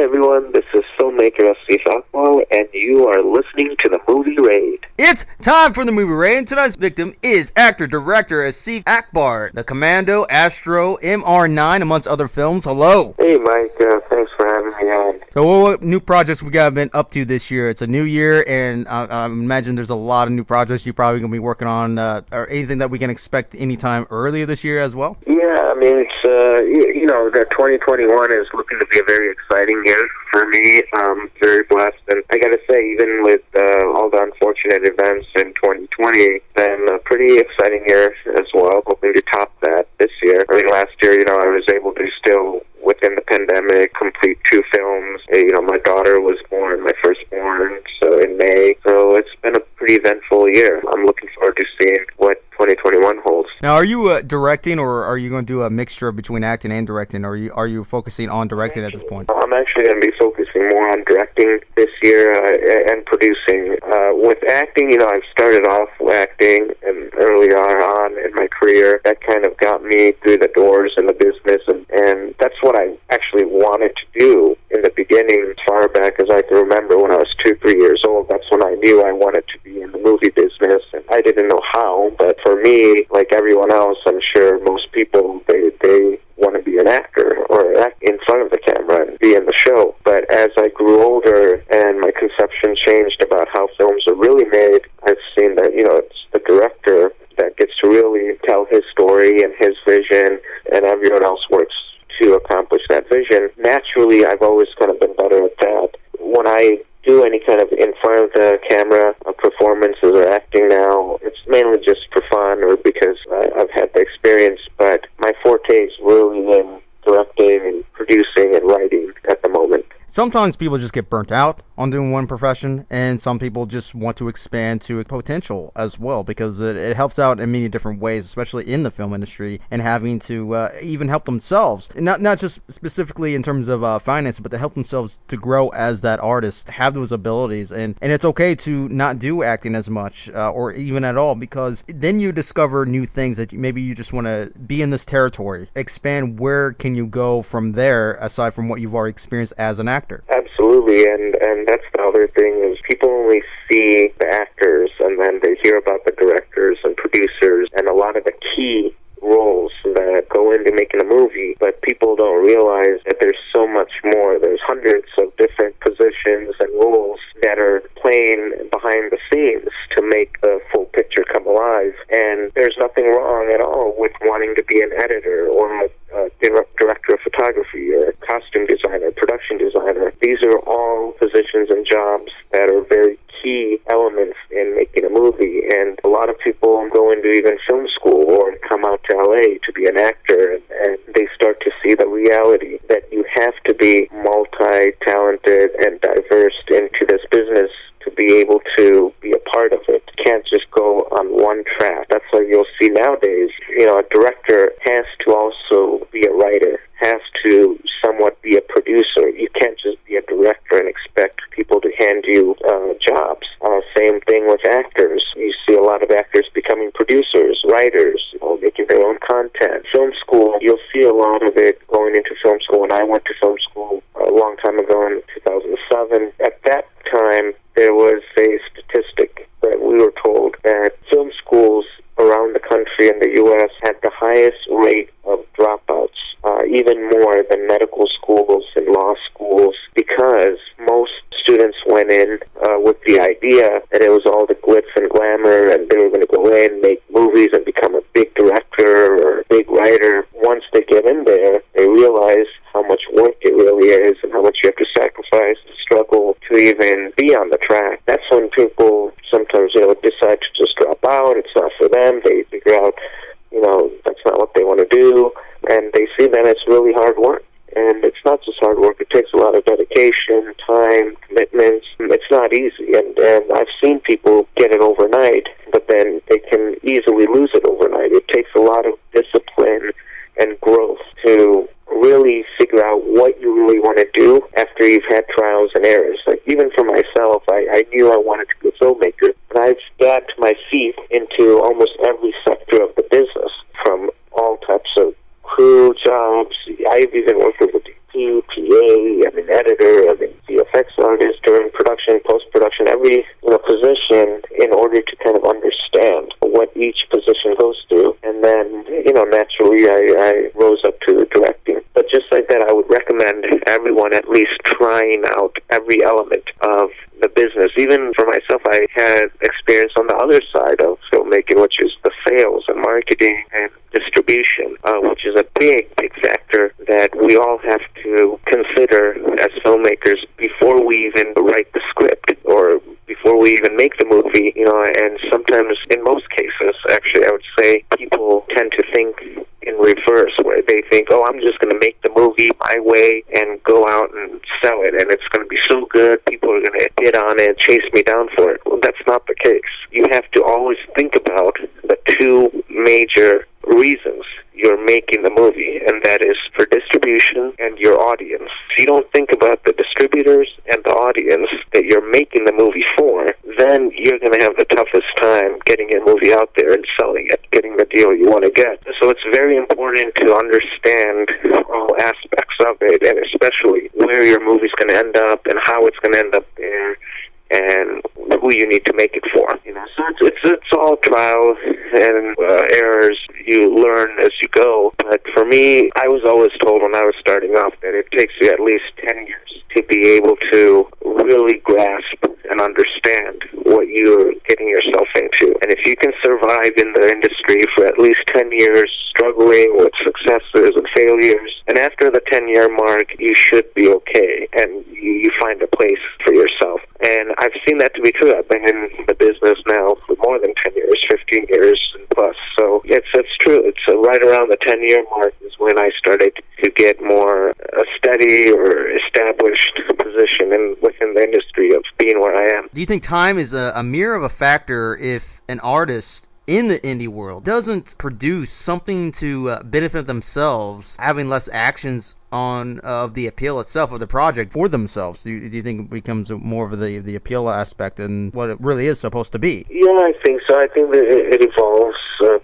everyone, this is filmmaker Asif Akbar, and you are listening to the Movie Raid. It's time for the Movie Raid, and tonight's victim is actor-director Asif Akbar, the Commando, Astro, MR9, amongst other films. Hello. Hey Mike, thanks for having me on. So what new projects we got been up to this year? It's a new year, and I imagine there's a lot of new projects you're probably going to be working on, or anything that we can expect anytime earlier this year as well? Yeah, I mean, it's, the 2021 is looking to be a very exciting year for me. Very blessed, and I gotta say, even with all the unfortunate events in 2020, it's been a pretty exciting year as well. Hoping to top that this year. I mean, last year, I was able to still, within the pandemic, complete 2 films. My daughter was born, my firstborn, so in May. So it's been a pretty eventful year. I'm looking forward to seeing what 2021 holds. Now, are you directing, or are you going to do a mixture between acting and directing, or are you focusing on directing at this point? I'm actually going to be focusing more on directing this year and producing. With acting, I've started off acting and earlier on in my career. That kind of got me through the doors in the business, and that's what I actually wanted to do in the beginning. As far back as I can remember, when I was 2-3 years old, that's when I knew I wanted to be in the movie business, and I didn't know how, but for me, like everyone else, I'm sure most people, they want to be an actor or act in front of the camera and be in the show. But as I grew older and my conception changed about how films are really made, I've seen that, it's the director that gets to really tell his story and his vision, and everyone else works to accomplish that vision. Naturally, I've always kind of been better at that. When I do any kind of in front of the camera performances or acting now, it's mainly just for fun or because I've had the experience, but my forte is really in directing and producing and writing at the moment. Sometimes people just get burnt out on doing one profession, and some people just want to expand to potential as well, because it helps out in many different ways, especially in the film industry, and having to even help themselves, and not just specifically in terms of finance, but to help themselves to grow as that artist, have those abilities, and it's okay to not do acting as much or even at all, because then you discover new things that maybe you just want to be in this territory, expand. Where can you go from there aside from what you've already experienced as an actor? Absolutely, and that's the other thing, is people only see the actors and then they hear about the directors and producers and a lot of the key roles that go into making a movie, but people don't realize that there's so much more. There's hundreds of different positions and roles that are playing behind the scenes to make the full picture come alive, and there's nothing wrong at all with wanting to be an editor or a director of photography or costume designer, production designer. These are all positions and jobs that are very key elements in making a movie, and a lot of people go into even film school or come out to LA to be an actor, and they start to see the reality that you have to be multi-talented and diverse into this business to be able to be a part of it. You can't just go on one track. That's why you'll see nowadays, a director has to also be a writer, has to somewhat be a producer. You can't just be a director and expect people to hand you jobs. Same thing with actors. You see a lot of actors becoming producers, writers, making their own content. Film school, you'll see a lot of it going into film school. When I went to film school a long time ago in 2007, at that time, there was a statistic that we were told that film schools around the country in the U.S. had the highest rate of dropouts, even more than medical schools and law schools, because most students went in with the idea that it was all the glitz and glamour and they were going to go in, make movies and become a big director or a big writer. Once they get in there, they realize how much work it really is and how much you have to sacrifice, struggle to even be on the track. That's when people sometimes, decide to just drop out. It's not for them. They figure out, that's not what they want to do, and they see that it's really hard work. And it's not just hard work. It takes a lot of dedication, time, commitments. It's not easy. And I've seen people get it overnight, but then they can easily lose it overnight. It takes a lot of discipline and growth to really figure out what you really want to do after you've had trials and errors. Like, even for myself, I knew I wanted to be a filmmaker, but I've dabbed my feet into almost every sector of the business, from all types of crew jobs. I've even worked with a DP, PA, I'm an editor, position in order to kind of understand what each position goes through. And then, naturally I rose up to directing. But just like that, I would recommend everyone at least trying out every element of the business. Even for myself, I had experience on the other side of filmmaking, which is the sales and marketing and distribution, which is a big factor that we all have to consider as filmmakers before we even write the script or before we even make the movie, and sometimes, in most cases, actually, I would say people tend to think in reverse, where they think, oh, I'm just going to make the movie my way and go out and sell it, and it's going to be so good, people are going to hit on it, chase me down for it. Well, that's not the case. You have to always think about the two major reasons you're making the movie, and that is for distribution and your audience. If you don't think about the distributors and the audience that you're making the movie for, then you're going to have the toughest time getting your movie out there and selling it, getting the deal you want to get. So it's very important to understand all aspects of it, and especially where your movie's going to end up and how it's going to end up there, and who you need to make it for. So it's all trial and errors. You learn as you go. But for me, I was always told when I was starting off that it takes you at least 10 years to be able to really grasp and understand what you're getting yourself into. And if you can survive in the industry for at least 10 years, struggling with successes and failures, and after the 10-year mark, you should be okay, and you find a place for yourself. And I've seen that to be true. I've been in the business now for more than 10 years, 15 years and plus. So it's true. It's right around the 10-year mark is when I started to get more a steady or established position within the industry of being where I am. Do you think time is a mirror of a factor if an artist in the indie world doesn't produce something to benefit themselves, having less actions on of the appeal itself of the project for themselves? Do you think it becomes more of the appeal aspect and what it really is supposed to be? Yeah, I think so. I think that it evolves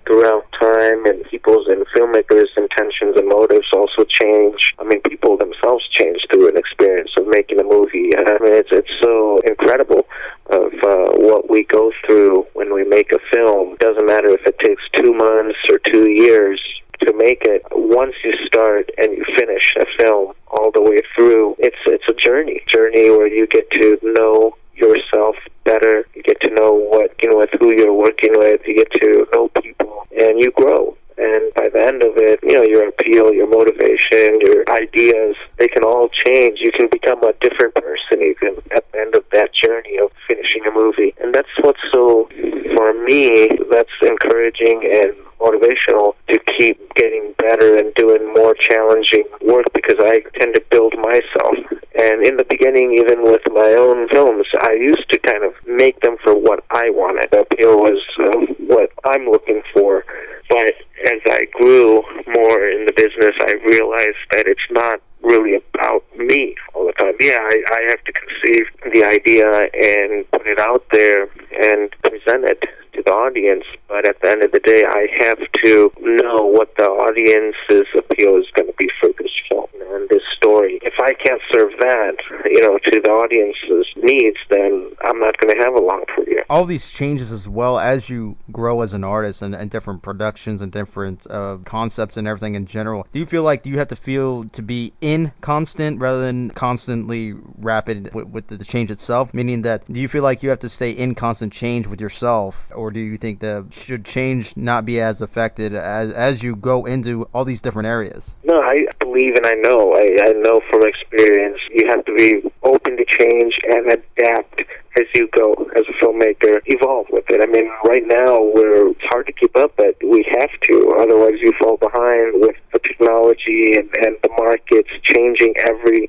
throughout time, and people's and filmmakers' intentions and motives also change. I mean, people themselves change through an experience of making a movie. I mean, it's so incredible of what we go through when we make a film. It doesn't matter if it takes 2 months or 2 years to make it. Once you start and you finish a film all the way through, it's a journey where you get to know yourself better. You get to know with who you're working with. You get to know people, and you grow. And by the end of it, your appeal, your motivation, your ideas, they can all change. You can become a different person even at the end of that journey of finishing a movie. And that's what's so, for me, that's encouraging and motivational to keep getting better and doing more challenging work, because I tend to build myself. And in the beginning, even with my own films, I used to kind of make them for what I wanted. The appeal was what I'm looking for. But as I grew more in the business, I realized that it's not really about me all the time. Yeah, I have to conceive the idea and put it out there and present it to the audience, but at the end of the day, I have to know what the audience's appeal is going to be for this film and this story. If I can't serve that, to the audience's needs, then I'm not going to have a long career. All these changes as well as you grow as an artist and different productions and different concepts and everything in general. Do you feel like you have to feel to be in constant rather than constantly rapid with the change itself? Meaning that, do you feel like you have to stay in constant change with yourself, or do you think that should change not be as affected as you go into all these different areas? No, I believe and I know from experience you have to be open to change and adapt as you go as a filmmaker. Evolve with it. I mean, right now it's hard to keep up, but we have to. Otherwise you fall behind with the technology and the markets changing every,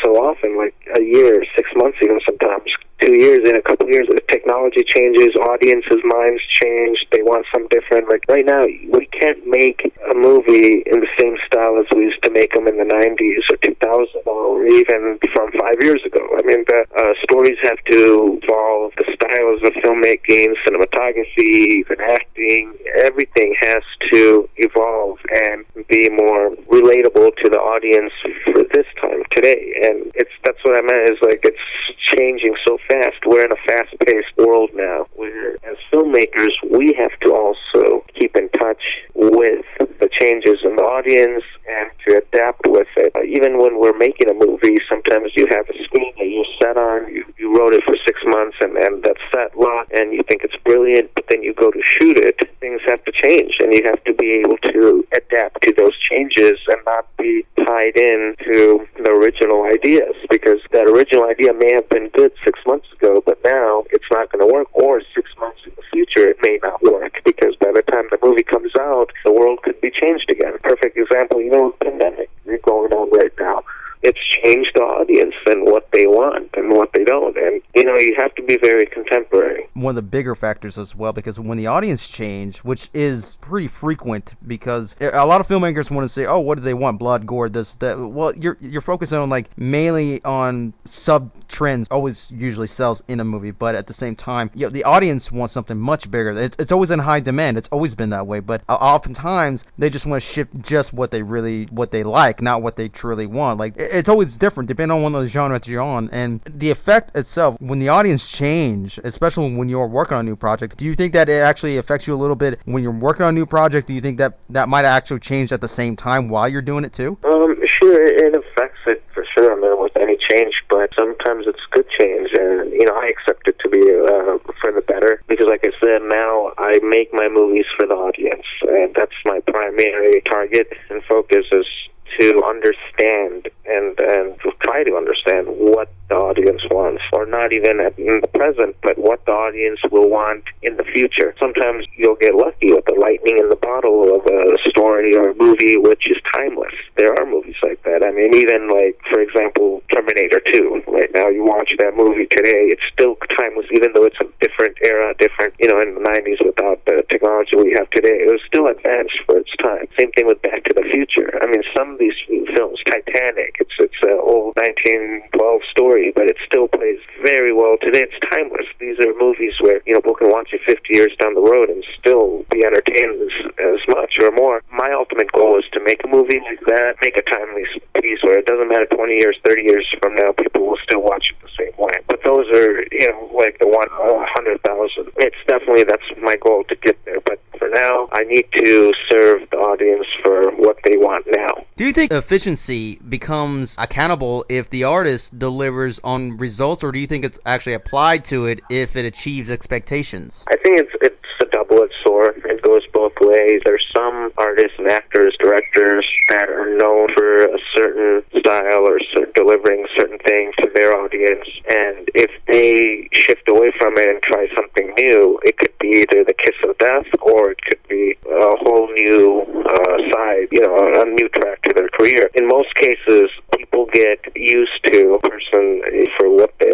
so often, like a year, 6 months even sometimes. 2 years, in a couple of years, the technology changes, audiences' minds change, they want something different. Like right now, we can't make a movie in the same style as we used to make them in the 90s or 2000 or even from 5 years ago. I mean, the stories have to evolve, the styles of filmmaking, cinematography, even acting, everything has to evolve and be more relatable to the audience for this time, today. And that's what I meant, is like it's changing so fast. We're in a fast-paced world now, where as filmmakers, we have to also keep in touch with the changes in the audience and to adapt with it. Even when we're making a movie, sometimes you have a scene that you set on, you wrote it for 6 months, and that's set locked, and you think it's brilliant, but then you go to shoot it, things have to change, and you have to be able to adapt to those changes and not be tied in to the original ideas, because that original idea may have been good 6 months ago, but now it's not going to work, or 6 months in the future it may not work, because by the time the movie comes out, the world could be changed again. Perfect example, pandemic going on right now. It's changed the audience and what they want and what they don't. And, you have to be very contemporary. One of the bigger factors as well, because when the audience change, which is pretty frequent, because a lot of filmmakers want to say, oh, what do they want? Blood, gore, this, that. Well, you're focusing on mainly on sub-trends, always usually sells in a movie, but at the same time, the audience wants something much bigger. It's always in high demand. It's always been that way, but oftentimes they just want to ship just what they like, not what they truly want. It's always different depending on what genre that you're on, and the effect itself, when the audience change, especially when you're working on a new project, do you think that it actually affects you a little bit when you're working on a new project? Do you think that might actually change at the same time while you're doing it too? Sure, it affects it for sure. With any change, but sometimes it's good change, and I accept it to be for the better, because like I said, now I make my movies for the audience, and that's my primary target and focus is to understand and try to understand what the audience wants, or not even in the present, but what the audience will want in the future. Sometimes you'll get lucky with the lightning in the bottle of a story or a movie which is timeless. There are movies like that. Even for example, Terminator 2. Right now, you watch that movie today, it's still timeless, even though it's a different era, in the 90s without the technology we have today. It was still advanced for its time. Same thing with Back to the Future. Some of these films, Titanic, it's an old 1912 story, but it still plays very well today. It's timeless. These are movies where, people can watch it 50 years down the road and still be entertained as much or more. My ultimate goal is to make a movie like that, make a timeless piece where it doesn't matter 20 years, 30 years from now, people will still watch it the same way. But those are, the 100,000. That's my goal to get there. But for now, I need to serve the audience for what they want now. Do you think efficiency becomes accountable if the artist delivers on results, or do you think it's actually applied to it if it achieves expectations? I think it's a double-edged sword. It goes both ways. There's some artists and actors, directors that are known for a certain style or delivering certain things to their audience, and if they shift away from it and try something new, it could be either the kiss of death, or it could be a whole new side, a new track to their career. In most cases, people get used to a person for what they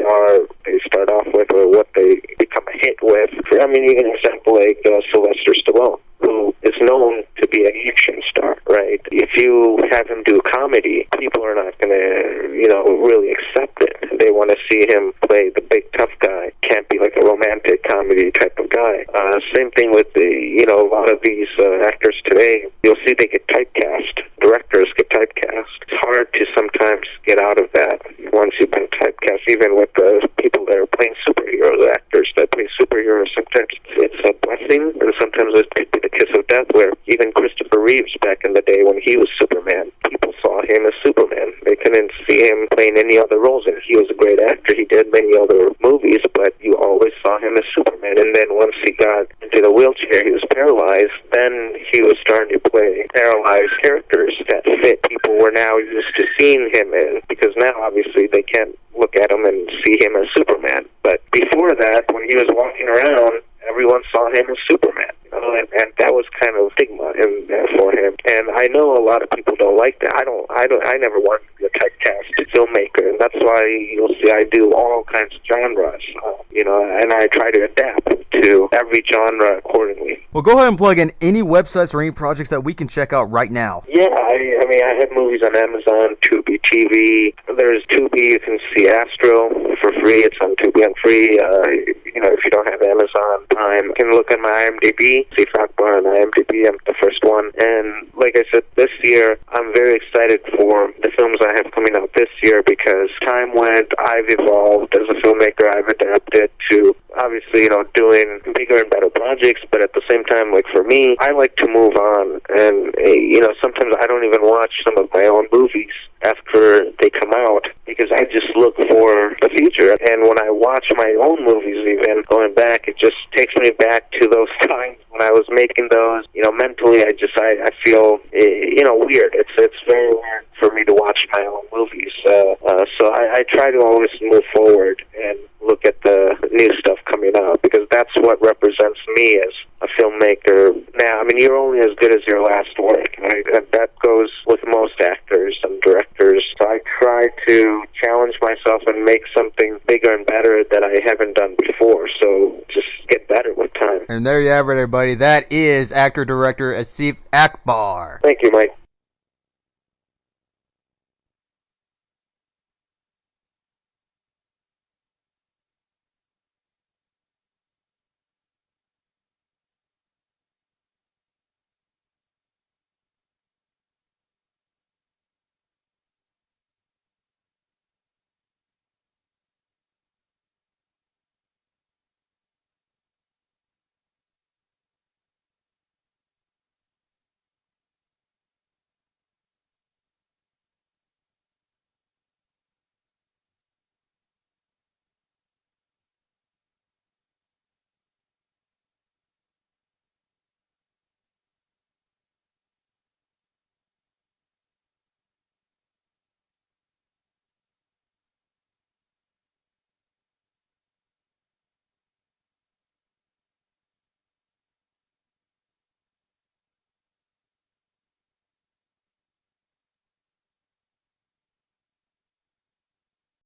start off with, or what they become a hit with. Even an example like Sylvester Stallone, who is known to be an action star, right? If you have him do comedy, people are not going to, really accept it. They want to see him play the big tough guy. Can't be like a romantic comedy type of guy. Same thing with a lot of these actors today. You'll see they get typecast. Directors get typecast. It's hard to sometimes get out of that once you've been typecast, even with the people that are playing superheroes, actors that play superheroes. Sometimes it's a blessing, and sometimes it could be the kiss of death, where even Christopher Reeves back in the day when he was Superman, people saw him as Superman. They couldn't see him playing any other roles, and he was a great actor. He did many other movies, but you always saw him as Superman. And then once he got into the wheelchair, he was paralyzed, then he was starting to play paralyzed characters that fit people were now used to seeing him in, because now obviously they can't look at him and see him as Superman. But before that, when he was walking around, everyone saw him as Superman, and that was kind of stigma for him. And I know a lot of people don't like that. I never wanted to be a typecast filmmaker, and that's why you'll see I do all kinds of genres, and I try to adapt to to every genre accordingly. Well, go ahead and plug in any websites or any projects that we can check out right now. Yeah, I mean, I have movies on Amazon, Tubi TV. There's Tubi, you can see Astro for free. It's on Tubi and free. If you don't have Amazon Prime, you can look at my IMDb, Asif Akbar on IMDb. I'm the first one. And like I said, this year, I'm very excited for the films I have coming out this year because time went, I've evolved as a filmmaker. I've adapted to, obviously, doing bigger and better projects, but at the same time, like for me, I like to move on. And, sometimes I don't even watch some of my own movies after they come out because I just look for the future. And when I watch my own movies, even going back, it just takes me back to those times when I was making those. Mentally, I feel weird. It's very weird for me to watch my own movies. So I try to always move forward and look at the new stuff coming out because that's what represents me as a filmmaker. Now, I mean, you're only as good as your last work, right? And that goes with most actors and directors. So I try to challenge myself and make something bigger and better that I haven't done before. So just get better with time. And there you have it, everybody. That is actor-director Asif Akbar. Thank you, Mike.